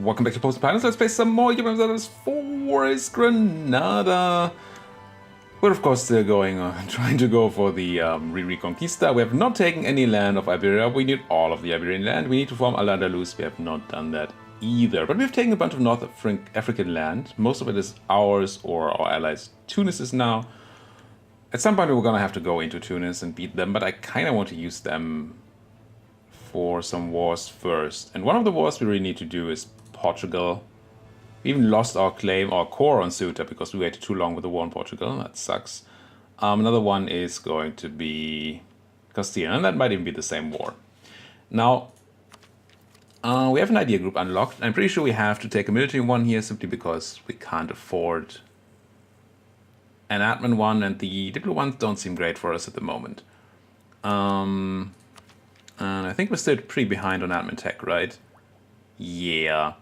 Welcome back to Post Pilots. Let's play some more Europa Universalis IV Granada. We're of course still going on, trying to go for the Re-Reconquista. We have not taken any land of Iberia. We need all of the Iberian land. We need to form Al-Andalus. We have not done that either. But we've taken a bunch of North African land. Most of it is ours or our allies Tunis's now. At some point we're going to have to go into Tunis and beat them, but I kind of want to use them for some wars first. And one of the wars we really need to do is Portugal. We even lost our claim, our core on Ceuta because we waited too long with the war in Portugal. That sucks. Another one is going to be Castilla, and that might even be the same war. Now, we have an idea group unlocked. I'm pretty sure we have to take a military one here simply because we can't afford an admin one, and the diplo ones don't seem great for us at the moment. And I think we're still pretty behind on admin tech, right? Yeah.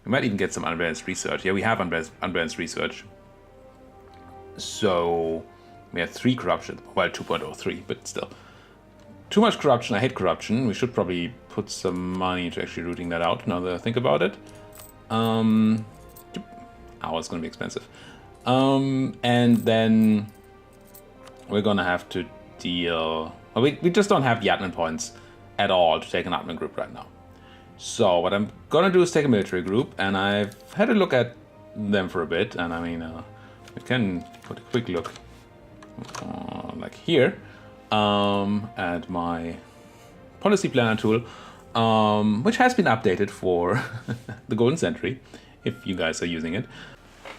We might even get some unbalanced research. Yeah, we have unbalanced research. So we have 3 corruption. Well, 2.03, but still. Too much corruption. I hate corruption. We should probably put some money into actually rooting that out now that I think about it. Oh, it's going to be expensive. And then we're going to have to deal... Well, we just don't have the admin points at all to take an admin group right now. So what I'm gonna do is take a military group, and I've had a look at them for a bit, and I mean, we can put a quick look, like here, at my policy planner tool, which has been updated for the Golden Century, if you guys are using it.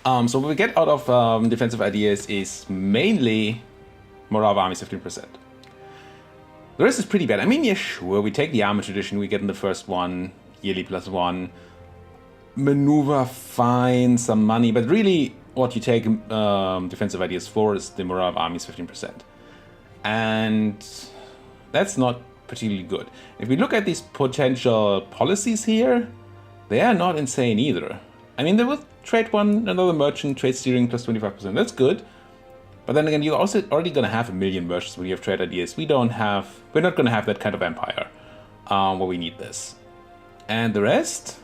So what we get out of defensive ideas is mainly morale of armies 15%. The rest is pretty bad. I mean, yeah, sure, we take the armor tradition we get in the first one, yearly +1. Maneuver, fine, some money, but really what you take defensive ideas for is the morale of armies 15%. And that's not particularly good. If we look at these potential policies here, they are not insane either. I mean, they will trade one, another merchant, trade steering +25%, that's good. But then again, you're also already going to have 1 million merchants when you have trade ideas. We're not going to have that kind of empire where we need this. And the rest?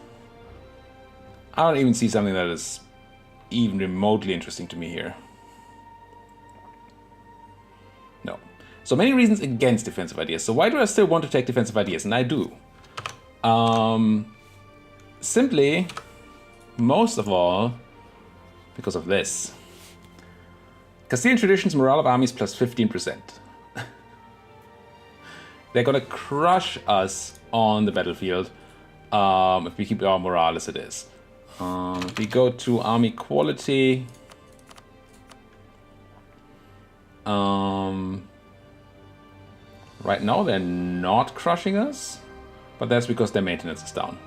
I don't even see something that is even remotely interesting to me here. No. So many reasons against defensive ideas. So why do I still want to take defensive ideas? And I do. Simply, most of all, because of this. Castilian traditions, morale of armies +15%. They're gonna crush us on the battlefield if we keep our morale as it is. If we go to army quality, right now they're not crushing us, but that's because their maintenance is down.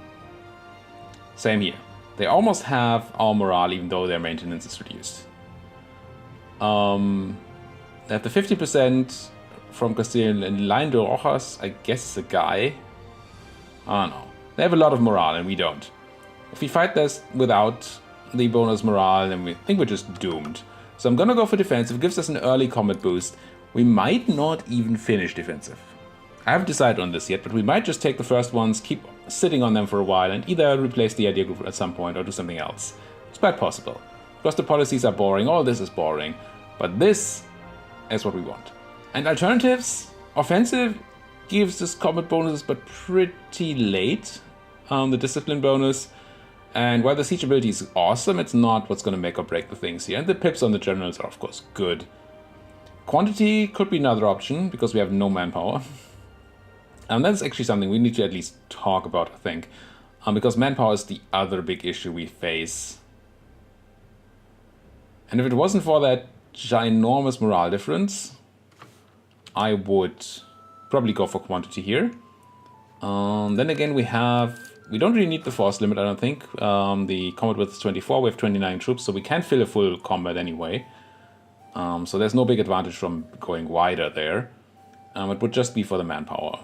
Same here. They almost have our morale even though their maintenance is reduced. They have the 50% from Castilian and Line de Rojas, I guess a guy. I don't know. They have a lot of morale and we don't. If we fight this without the bonus morale, then we think we're just doomed. So I'm gonna go for defensive. It gives us an early combat boost. We might not even finish defensive. I haven't decided on this yet, but we might just take the first ones, keep sitting on them for a while, and either replace the idea group at some point or do something else. It's quite possible. Because the policies are boring, all this is boring. But this is what we want. And alternatives, offensive gives us combat bonuses, but pretty late. The discipline bonus. And while the siege ability is awesome, it's not what's going to make or break the things here. And the pips on the generals are of course good. Quantity could be another option, because we have no manpower. And that's actually something we need to at least talk about, I think. Because manpower is the other big issue we face. And if it wasn't for that ginormous morale difference, I would probably go for quantity here. Then again, we don't really need the force limit, I don't think. The combat width is 24, we have 29 troops, so we can fill a full combat anyway. So there's no big advantage from going wider there. It would just be for the manpower.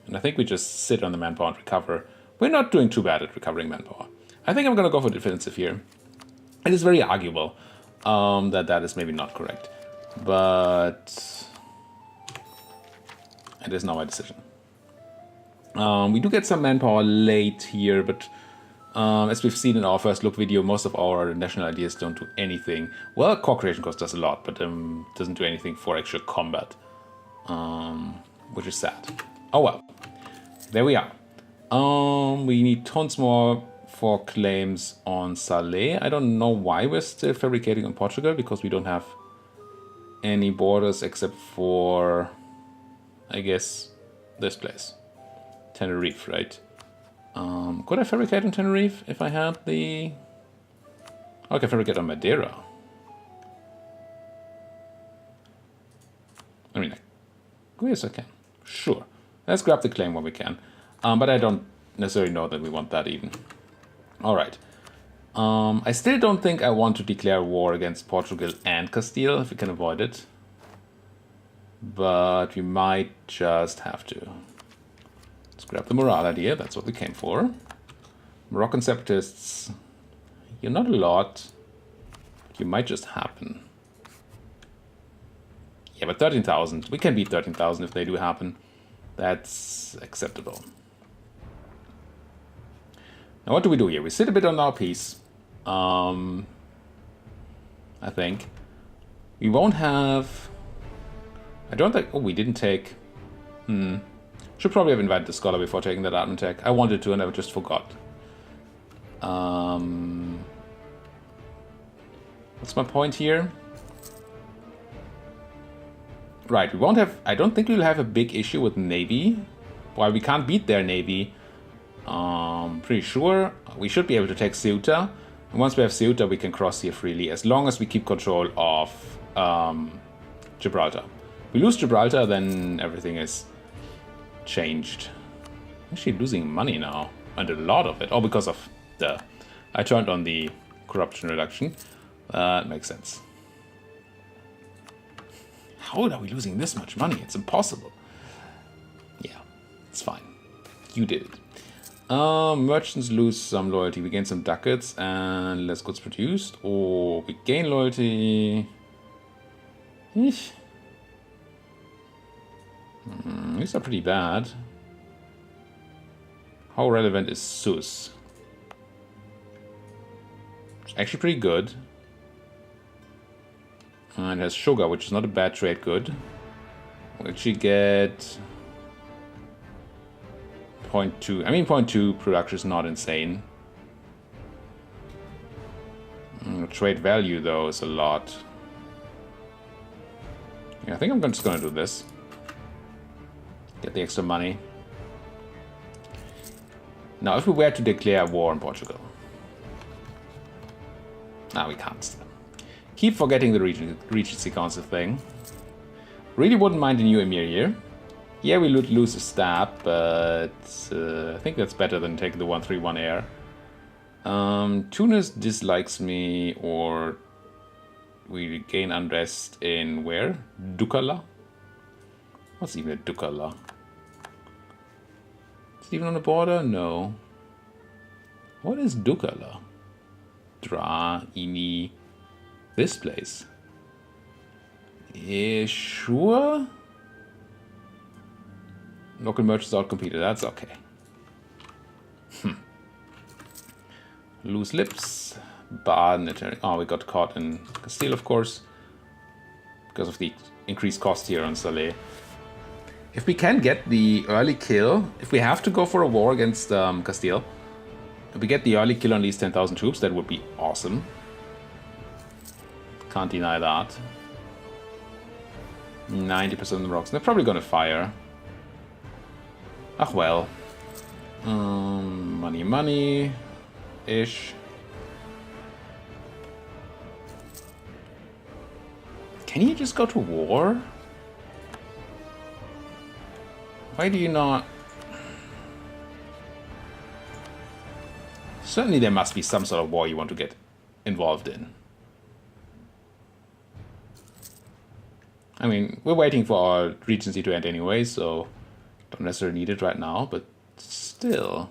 And I think we just sit on the manpower and recover. We're not doing too bad at recovering manpower. I think I'm going to go for defensive here. It is very arguable that is maybe not correct, but it is now my decision. We do get some manpower late here, but As we've seen in our first look video, most of our national ideas don't do anything. Well, core creation cost does a lot, but doesn't do anything for actual combat, which is sad. Oh well, there we are. We need tons more for claims on Salé. I don't know why we're still fabricating on Portugal, because we don't have any borders except for, I guess, this place. Tenerife, right? Could I fabricate on Tenerife if I had the... Oh, I can fabricate on Madeira. I mean, yes, I can. Sure. Let's grab the claim when we can. But I don't necessarily know that we want that even. Alright. I still don't think I want to declare war against Portugal and Castile, if we can avoid it. But we might just have to. Let's grab the morale idea, that's what we came for. Moroccan separatists, you're not a lot. You might just happen. Yeah, but 13,000. We can beat 13,000 if they do happen. That's acceptable. Now what do we do here? We sit a bit on our piece. I think. We won't have... I don't think... Oh, we didn't take... Should probably have invited the scholar before taking that admin tech. I wanted to and I just forgot. What's my point here? Right, we won't have... I don't think we'll have a big issue with Navy. While we can't beat their Navy, pretty sure we should be able to take Ceuta. And once we have Ceuta, we can cross here freely, as long as we keep control of Gibraltar. If we lose Gibraltar, then everything is changed. Actually losing money now, and a lot of it. Oh, because of the... I turned on the corruption reduction. That makes sense. How are we losing this much money? It's impossible. Yeah, it's fine. You did it. Merchants lose some loyalty. We gain some ducats and less goods produced. Or we gain loyalty. Eesh. These are pretty bad. How relevant is Sus? It's actually pretty good. And it has sugar, which is not a bad trade good. We actually get 0.2. I mean, 0.2 production is not insane. Trade value, though, is a lot. Yeah, I think I'm just going to do this. Get the extra money. Now, if we were to declare war on Portugal. We can't still. Keep forgetting the Regency Council thing. Really wouldn't mind a new emir here. Yeah, we would lose a stab, but I think that's better than taking the 131 air. Tunis dislikes me, or we gain unrest in where? Dukala? What's even a Dukala? Is it even on the border? No. What is Dukala? Dra, Ini... This place. Sure? Local merchants outcompeted. That's okay. Loose lips. Baden. Oh, we got caught in Castile, of course. Because of the increased cost here on Salé. If we can get the early kill, if we have to go for a war against Castile, if we get the early kill on these 10,000 troops, that would be awesome. Can't deny that. 90% of the rocks. They're probably gonna fire. Ach well. Money, money. Ish. Can you just go to war? Why do you not? Certainly there must be some sort of war you want to get involved in. I mean, we're waiting for our regency to end anyway, so don't necessarily need it right now, but still.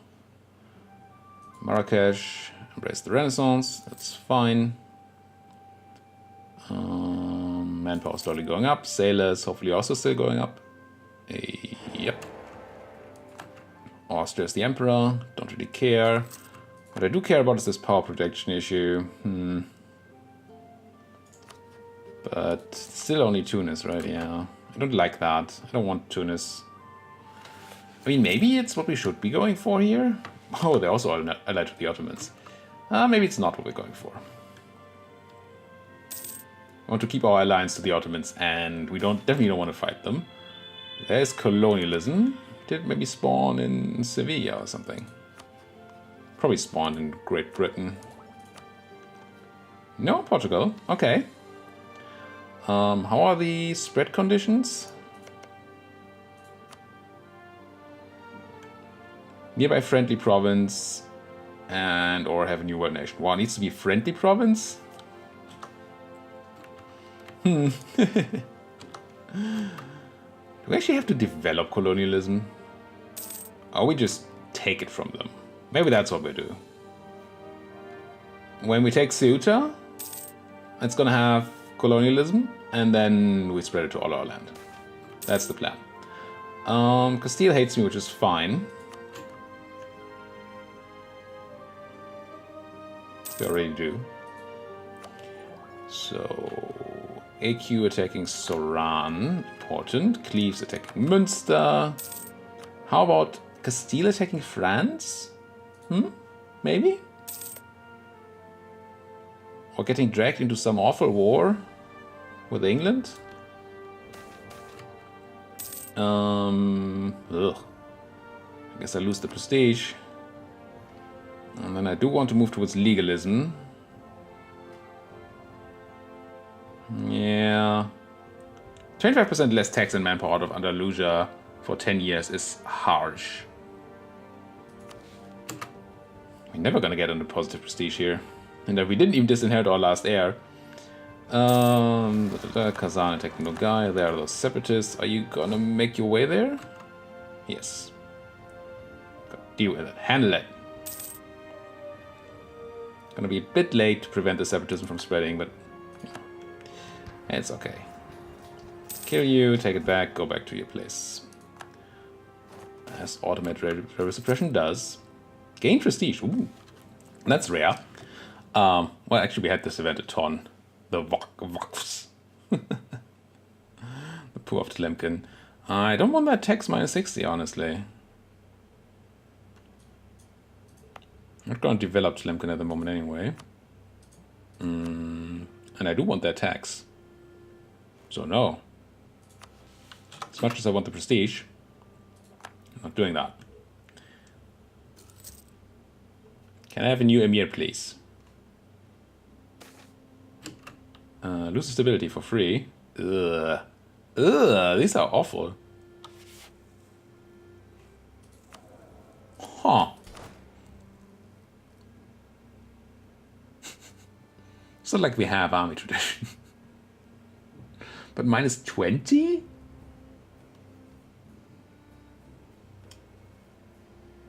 Marrakesh, embrace the Renaissance, that's fine. Manpower slowly going up, sailors hopefully also still going up. Yep. Austria's the emperor, don't really care. What I do care about is this power protection issue. But still only Tunis, right? Yeah. I don't like that. I don't want Tunis. I mean, maybe it's what we should be going for here. Oh, they're also allied to the Ottomans. Maybe it's not what we're going for. I want to keep our alliance to the Ottomans, and we definitely don't want to fight them. There's colonialism. Did it maybe spawn in Sevilla or something? Probably spawned in Great Britain. No, Portugal. Okay. How are the spread conditions? Nearby friendly province and or have a new world nation. Wow, it needs to be friendly province? Do we actually have to develop colonialism? Or we just take it from them? Maybe that's what we do. When we take Ceuta, it's gonna have colonialism, and then we spread it to all our land. That's the plan. Castile hates me, which is fine. They already do. So, AQ attacking Soran, important. Cleves attacking Münster. How about Castile attacking France? Maybe? Or getting dragged into some awful war with England? I guess I lose the prestige. And then I do want to move towards legalism. Yeah. 25% less tax and manpower out of Andalusia for 10 years is harsh. We're never gonna get on the positive prestige here. And we didn't even disinherit our last heir. Kazan attacking Nogai. There are those separatists. Are you gonna make your way there? Yes. Deal with it. Handle it. Gonna be a bit late to prevent the separatism from spreading, but yeah. It's okay. Kill you, take it back, go back to your place. As automated rebel suppression does. Gain prestige. Ooh. That's rare. Well, actually, we had this event a ton. The Vox. The poor of Tlemcen. I don't want that tax minus 60, honestly. I'm not going to develop Tlemcen at the moment anyway. And I do want that tax. So no. As much as I want the prestige, I'm not doing that. Can I have a new emir, please? Lose stability for free. Ugh. Ugh, these are awful. Huh. It's not like we have army tradition. But minus 20?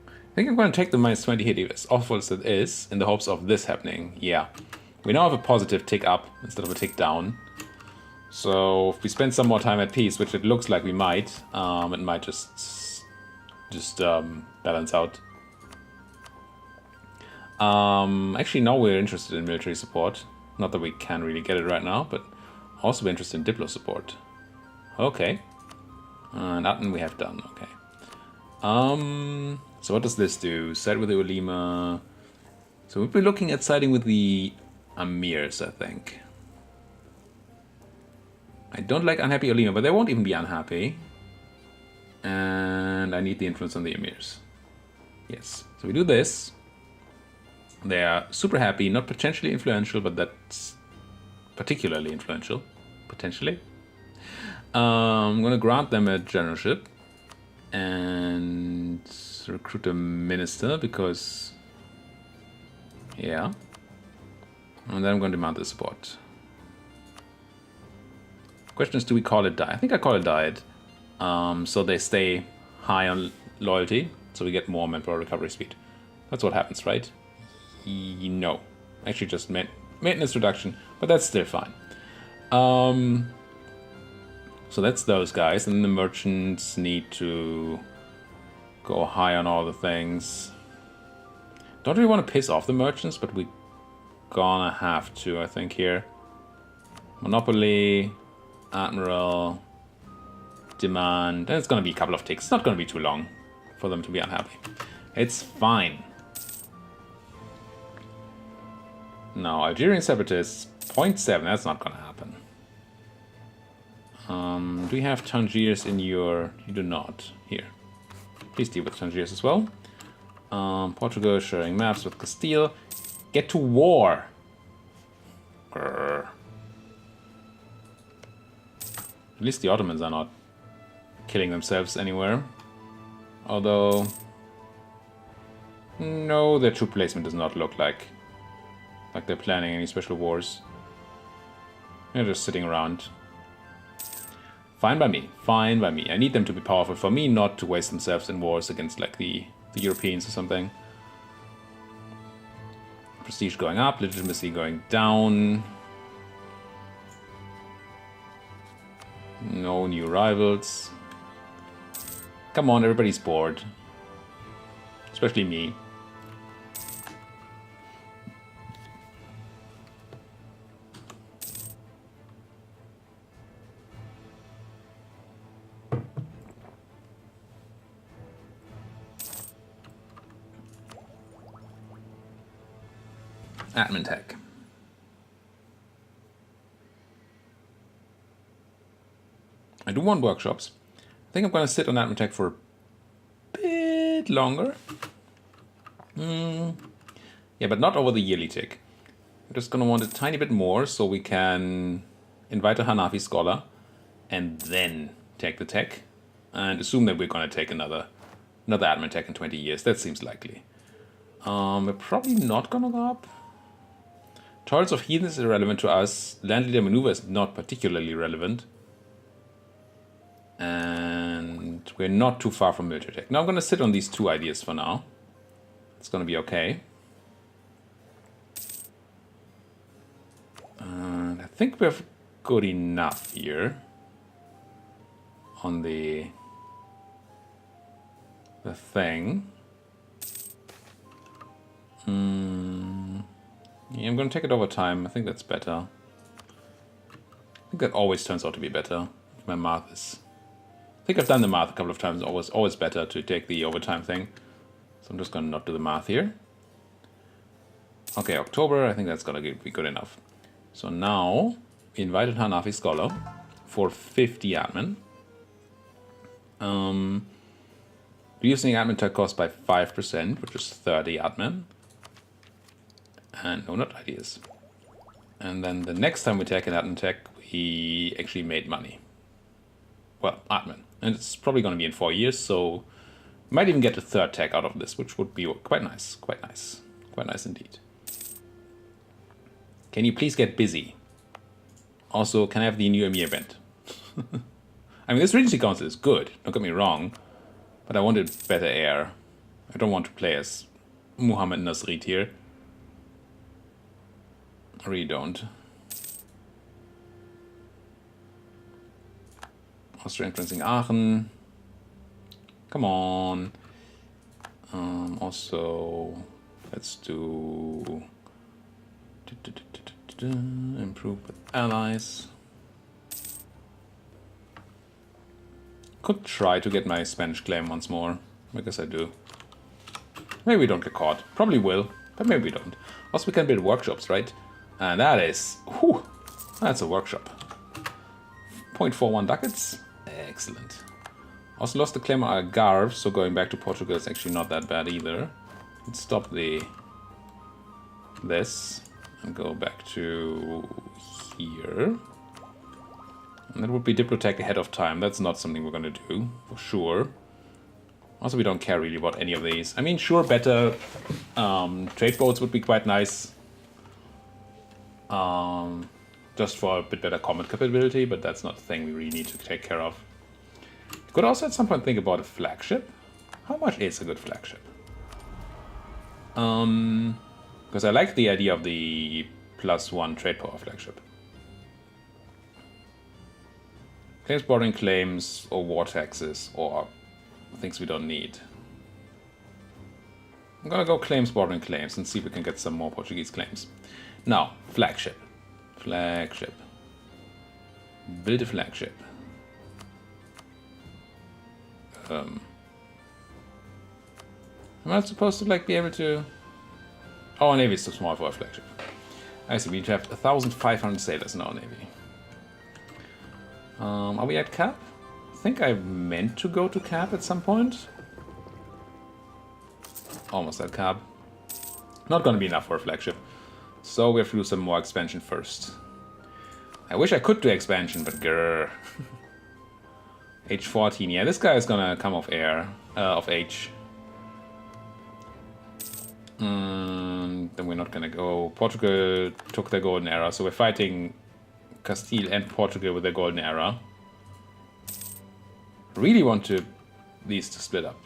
I think I'm going to take the minus 20 hit, as awful as it is, in the hopes of this happening. Yeah. We now have a positive tick up instead of a tick down. So if we spend some more time at peace, which it looks like we might, it might just balance out. Actually, now we're interested in military support. Not that we can really get it right now, but also we're interested in Diplo support. Okay. And Atten we have done. Okay. So what does this do? Side with the Ulema. So we'll be looking at siding with the Amirs, I think. I don't like unhappy Ulema, but they won't even be unhappy. And I need the influence on the Amirs. Yes. So we do this. They are super happy, not potentially influential, but that's particularly influential. Potentially. I'm going to grant them a generalship. And recruit a minister, because... Yeah. And then I'm going to demand the support. Question is, do we call it diet? I think I call it diet. So they stay high on loyalty, so we get more manpower recovery speed. That's what happens, right? No. Actually just maintenance reduction, but that's still fine. So that's those guys, and the merchants need to go high on all the things. Don't really want to piss off the merchants, but we're gonna have to, I think, here. Monopoly, Admiral, demand. And it's gonna be a couple of ticks. It's not gonna be too long for them to be unhappy. It's fine. No, Algerian separatists, 0.7. That's not gonna happen. Do we have Tangiers in your... You do not. Here. Please deal with Tangiers as well. Portugal sharing maps with Castile. Get to war! Grr. At least the Ottomans are not killing themselves anywhere. Although... No, their troop placement does not look like they're planning any special wars. They're just sitting around. Fine by me. Fine by me. I need them to be powerful for me, not to waste themselves in wars against like the Europeans or something. Prestige going up, legitimacy going down. No new rivals. Come on, everybody's bored. Especially me. Admin tech. I do want workshops. I think I'm going to sit on admin tech for a bit longer. Yeah, but not over the yearly tick. I'm just going to want a tiny bit more so we can invite a Hanafi scholar and then take the tech and assume that we're going to take another admin tech in 20 years. That seems likely. We're probably not going to go up. Toils of Heathens is irrelevant to us. Land Leader Maneuver is not particularly relevant. And we're not too far from military tech. Now I'm going to sit on these two ideas for now. It's going to be okay. And I think we're good enough here on the thing. Yeah, I'm going to take it over time. I think that's better. I think that always turns out to be better. If my math is... I think I've done the math a couple of times. Always better to take the overtime thing. So I'm just going to not do the math here. Okay, October. I think that's going to be good enough. So now, we invited Hanafi Scholar for 50 admin. Reducing admin tech cost by 5%, which is 30 admin. And no, not ideas. And then the next time we take an admin tech, we actually made money. Well, admin. And it's probably going to be in 4 years, so we might even get a third tech out of this, which would be quite nice. Quite nice. Quite nice indeed. Can you please get busy? Also, can I have the new Emir event? I mean, this Regency Council is good, don't get me wrong, but I wanted better air. I don't want to play as Muhammad Nasrid here. I really don't. Austria influencing Aachen. Come on. Also, let's do improve with allies. Could try to get my Spanish claim once more. I guess I do. Maybe we don't get caught. Probably will, but maybe we don't. Also, we can build workshops, right? And that is... Whew, that's a workshop. 0.41 ducats. Excellent. Also lost the claim on Algarve, so going back to Portugal is actually not that bad either. Let's stop this and go back to here. And that would be Diplotech ahead of time. That's not something we're going to do, for sure. Also, we don't care really about any of these. I mean, sure, better trade boats would be quite nice. Just for a bit better combat capability, but that's not the thing we really need to take care of. You could also at some point think about a flagship. How much is a good flagship? Because I like the idea of the +1 trade power flagship. Claims bordering claims, or war taxes, or things we don't need. I'm gonna go claims, bordering claims, and see if we can get some more Portuguese claims. Now, flagship. Flagship. Build a flagship. Am I supposed to like be able to... Oh, our navy is too small for a flagship. I see, we need to have 1,500 sailors in our navy. Are we at cap? I think I meant to go to cap at some point. Almost at cap. Not gonna be enough for a flagship. So we have to do some more expansion first. I wish I could do expansion, but grrr. Age 14. Yeah, this guy is gonna come off age. Then we're not gonna go. Portugal took their golden era, so we're fighting Castile and Portugal with their golden era. Really want these to split up.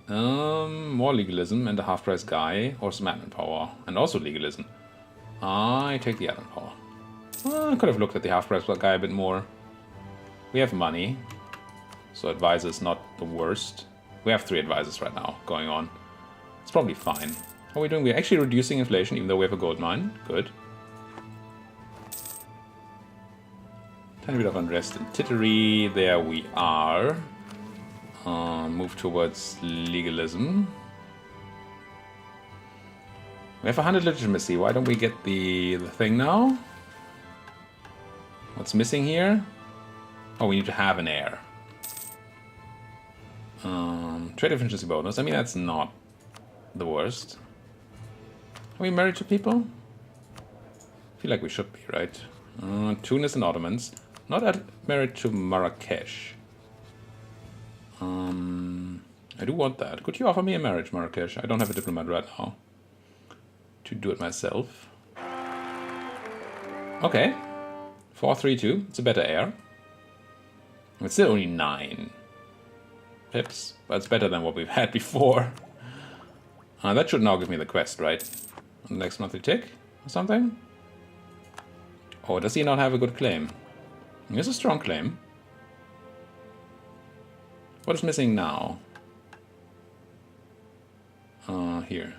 More legalism and a half-price guy, or some admin power, and also legalism. I take the admin power. I could have looked at the half-price guy a bit more. We have money, so advisor is not the worst. We have 3 advisors right now going on. It's probably fine. How are we doing? We're actually reducing inflation, even though we have a gold mine. Good. Tiny bit of unrest and tittery. There we are. Move towards legalism. We have 100 legitimacy. Why don't we get the thing now? What's missing here? Oh, we need to have an heir. Trade efficiency bonus. I mean, that's not the worst. Are we married to people? I feel like we should be, right? Tunis and Ottomans. Not married to Marrakesh. I do want that. Could you offer me a marriage, Marrakesh? I don't have a diplomat right now. To do it myself. Okay. 432. It's a better heir. It's still only 9 pips, but it's better than what we've had before. That should now give me the quest, right? On the next monthly tick or something? Oh, does he not have a good claim? He has a strong claim. What is missing now? Here.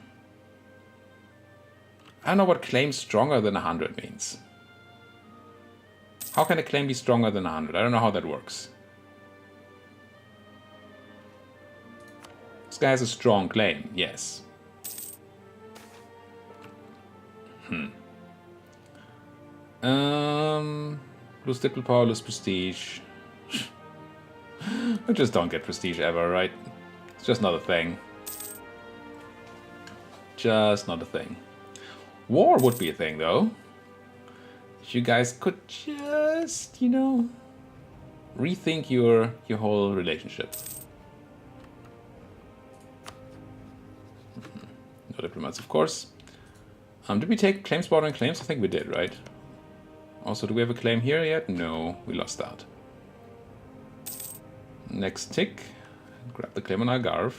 I don't know what claim stronger than 100 means. How can a claim be stronger than 100? I don't know how that works. This guy has a strong claim, yes. Lose diplomacy power, lose prestige. We just don't get prestige ever, right? It's just not a thing. Just not a thing. War would be a thing, though. If you guys could just, you know, rethink your whole relationship. No diplomats, of course. Did we take claims, bordering claims? I think we did, right? Also, do we have a claim here yet? No, we lost that. Next tick. Grab the claim on Algarve.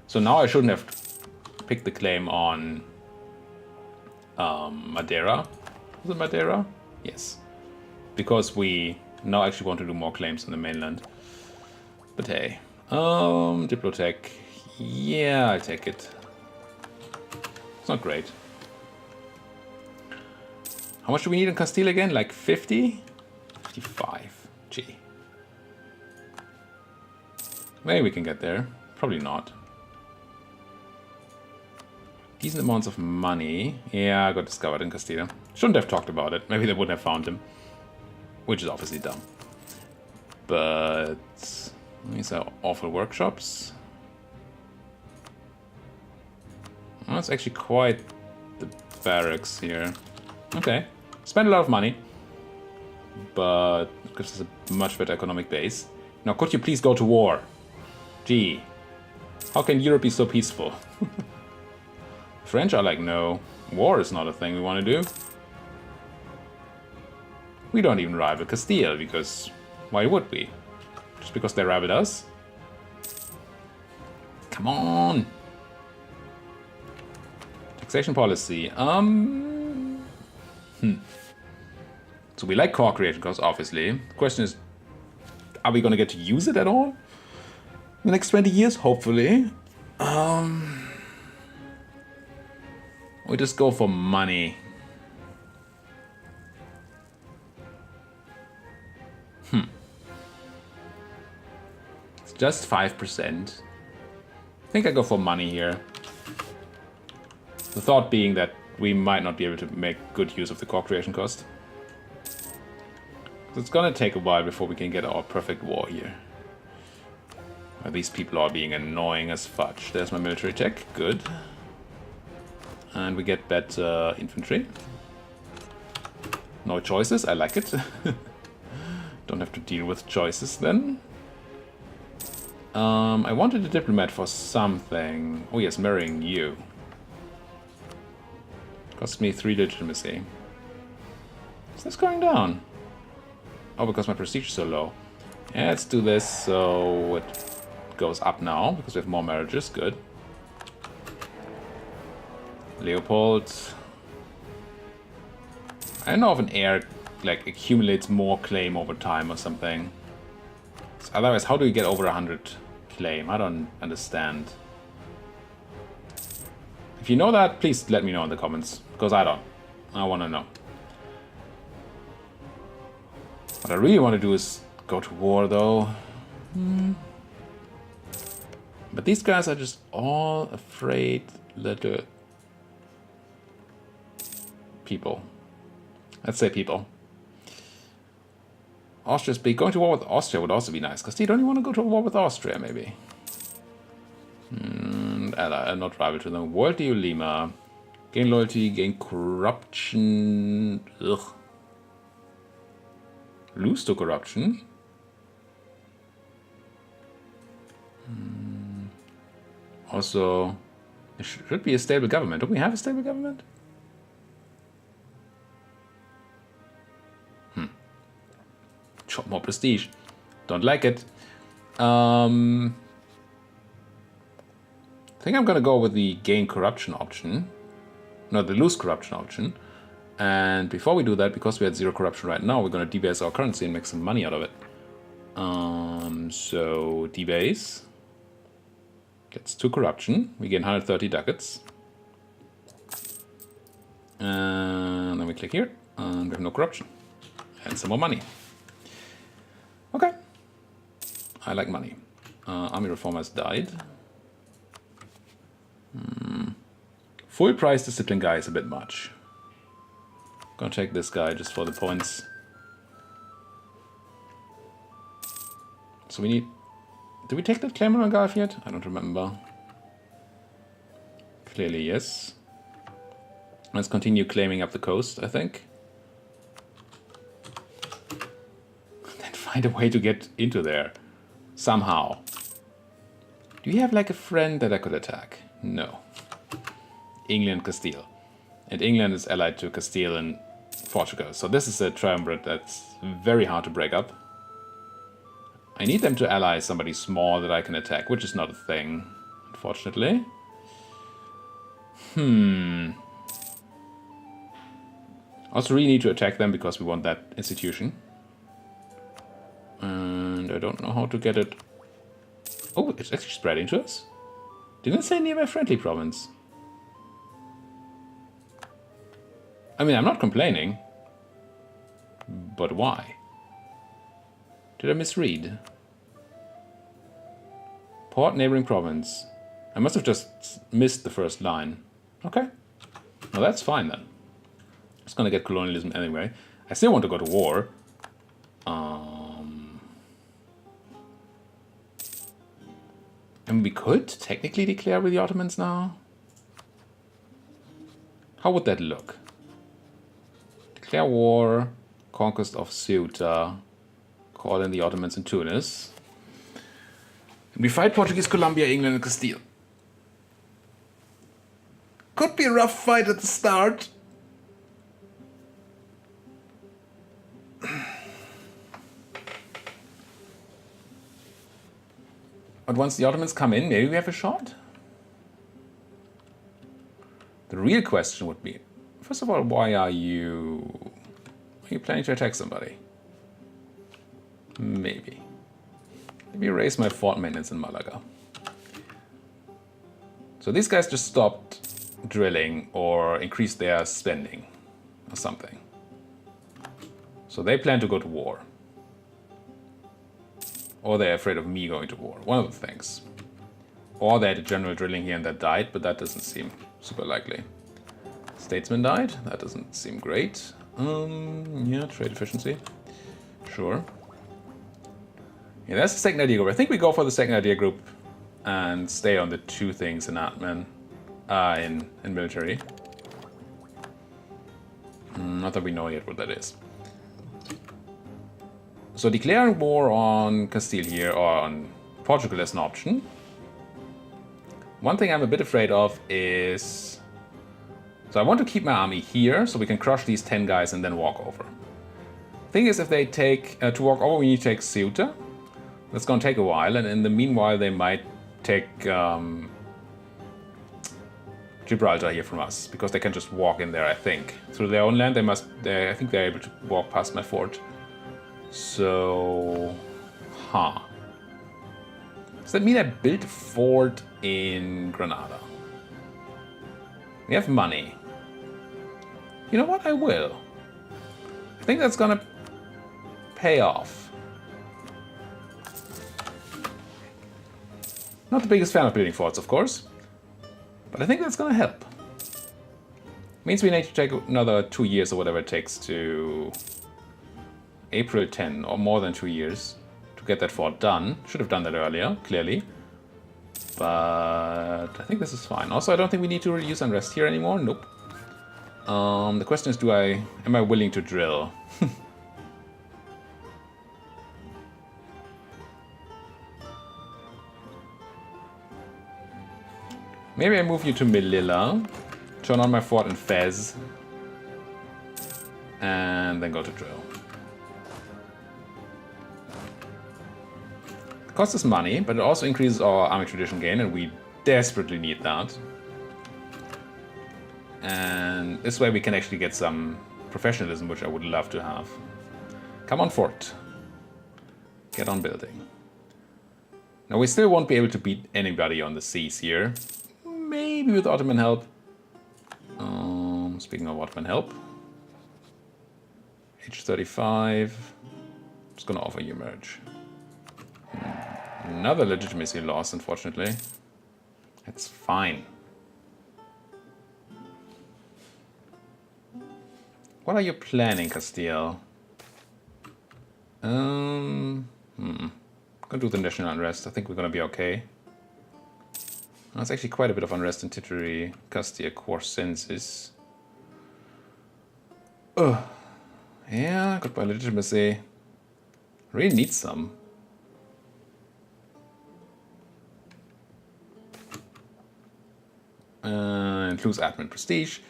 So now I shouldn't have picked the claim on Madeira. Was it Madeira? Yes. Because we now actually want to do more claims on the mainland. But hey. Diplotech. Yeah, I'll take it. It's not great. How much do we need in Castile again? Like 50? 55. Gee. Maybe we can get there. Probably not. Decent amounts of money. Yeah, I got discovered in Castile. Shouldn't have talked about it. Maybe they wouldn't have found him. Which is obviously dumb. But these are awful workshops. Well, that's actually quite the barracks here. Okay. Spend a lot of money. But it gives us a much better economic base. Now, could you please go to war? Gee. How can Europe be so peaceful? French are like, no. War is not a thing we want to do. We don't even rival Castile, because why would we? Just because they rivaled us? Come on! Taxation policy. So we like core creation costs, obviously. The question is, are we going to get to use it at all? the next 20 years, hopefully. We just go for money. It's just 5%. I think I go for money here. The thought being that we might not be able to make good use of the core creation cost. It's gonna take a while before we can get our perfect war here. These people are being annoying as fudge. There's my military tech, good. And we get better infantry. No choices, I like it. Don't have to deal with choices then. I wanted a diplomat for something. Oh yes, marrying you. Cost me 3 legitimacy. Is this going down? Oh, because my prestige is so low. Yeah, let's do this so it goes up now, because we have more marriages, good. Leopold. I don't know if an heir like accumulates more claim over time or something. So otherwise, how do you get over 100 claim? I don't understand. If you know that, please let me know in the comments, because I don't. I want to know. What I really want to do is go to war, though. But these guys are just all afraid little people. Let's say people. Austria's big. Going to war with Austria would also be nice, because don't you want to go to war with Austria, maybe? Ally, not rival to them. World EU Lima. Gain loyalty, gain corruption. Ugh. Lose to corruption. Also, it should be a stable government. Don't we have a stable government? Chop more prestige. Don't like it. I think I'm gonna go with the gain corruption option. No, the lose corruption option. And before we do that, because we had 0 corruption right now, we're gonna debase our currency and make some money out of it. So debase gets 2 corruption. We gain 130 ducats. And then we click here, and we have no corruption. And some more money. Okay. I like money. Army reform has died. Full price discipline guy is a bit much. Gonna take this guy just for the points. So we need... Did we take that claim on Algarve yet? I don't remember. Clearly, yes. Let's continue claiming up the coast, I think. Then find a way to get into there. Somehow. Do you have like a friend that I could attack? No. England, Castile. And England is allied to Castile and Portugal. So this is a triumvirate that's very hard to break up. I need them to ally somebody small that I can attack, which is not a thing, unfortunately. Also really need to attack them because we want that institution. And I don't know how to get it. Oh, it's actually spreading to us. Didn't it say nearby friendly province? I mean, I'm not complaining. But why? Did I misread? Port neighboring province. I must have just missed the first line. Okay. Well, that's fine then. It's gonna get colonialism anyway. I still want to go to war. And we could technically declare with the Ottomans now. How would that look? Declare war, conquest of Ceuta, call in the Ottomans in Tunis. And we fight Portuguese Colombia, England, and Castile. Could be a rough fight at the start. But once the Ottomans come in, maybe we have a shot? The real question would be, first of all, why are you planning to attack somebody? Maybe. me raise my fort maintenance in Malaga. So these guys just stopped drilling or increased their spending or something. So they plan to go to war. Or they're afraid of me going to war. One of the things. Or they had a general drilling here and that died, but that doesn't seem super likely. Statesman died. That doesn't seem great. Yeah, trade efficiency. Sure. Yeah, that's the second idea group. I think we go for the second idea group and stay on the two things in admin, in military. Not that we know yet what that is. So declaring war on Castile here, or on Portugal as an option. One thing I'm a bit afraid of is... So I want to keep my army here, so we can crush these 10 guys and then walk over. Thing is, if they take... to walk over, we need to take Ceuta. That's going to take a while, and in the meanwhile, they might take Gibraltar here from us, because they can just walk in there, I think. Through their own land, I think they're able to walk past my fort. So... Does that mean I built a fort in Granada? We have money. You know what? I will. I think that's gonna pay off. Not the biggest fan of building forts, of course. But I think that's gonna help. Means we need to take another 2 years or whatever it takes to... April 10, or more than 2 years, to get that fort done. Should have done that earlier, clearly. But I think this is fine. Also, I don't think we need to reduce unrest here anymore. Nope. The question is, am I willing to drill? Maybe I move you to Melilla, turn on my fort in Fez, and then go to drill. It costs us money, but it also increases our army tradition gain, and we desperately need that. And this way we can actually get some professionalism, which I would love to have. Come on, fort. Get on building. Now we still won't be able to beat anybody on the seas here. Maybe with Ottoman help. Speaking of Ottoman help. H35. I'm just gonna offer you merge. Another legitimacy loss, unfortunately. That's fine. What are you planning, Castile? Gonna do the national unrest. I think we're gonna be okay. There's actually quite a bit of unrest in Titeri, Castile, Coursensis. Yeah, goodbye legitimacy. Really need some. And lose admin prestige.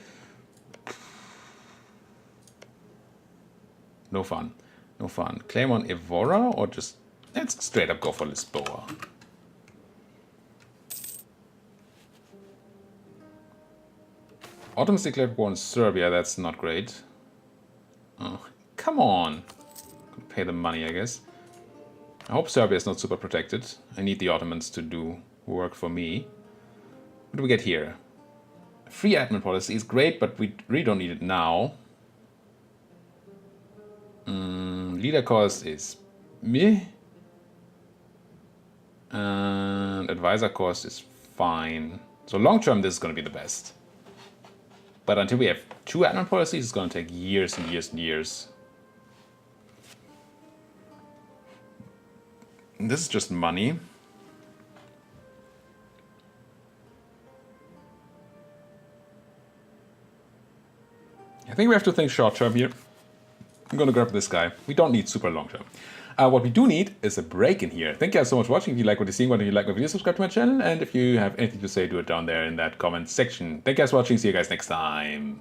No fun. No fun. Claim on Evora, or just... Let's straight up go for Lisboa. Ottomans declared war on Serbia. That's not great. Oh, come on. Could pay them money, I guess. I hope Serbia is not super protected. I need the Ottomans to do work for me. What do we get here? Free admin policy is great, but we really don't need it now. Leader cost is meh. And advisor cost is fine. So long term, this is going to be the best. But until we have 2 admin policies, it's going to take years and years and years. And this is just money. I think we have to think short term here. I'm going to grab this guy. We don't need super long term. What we do need is a break in here. Thank you guys so much for watching. If you like what you're seeing, why don't you like my video, subscribe to my channel, and if you have anything to say, do it down there in that comment section. Thank you guys for watching. See you guys next time.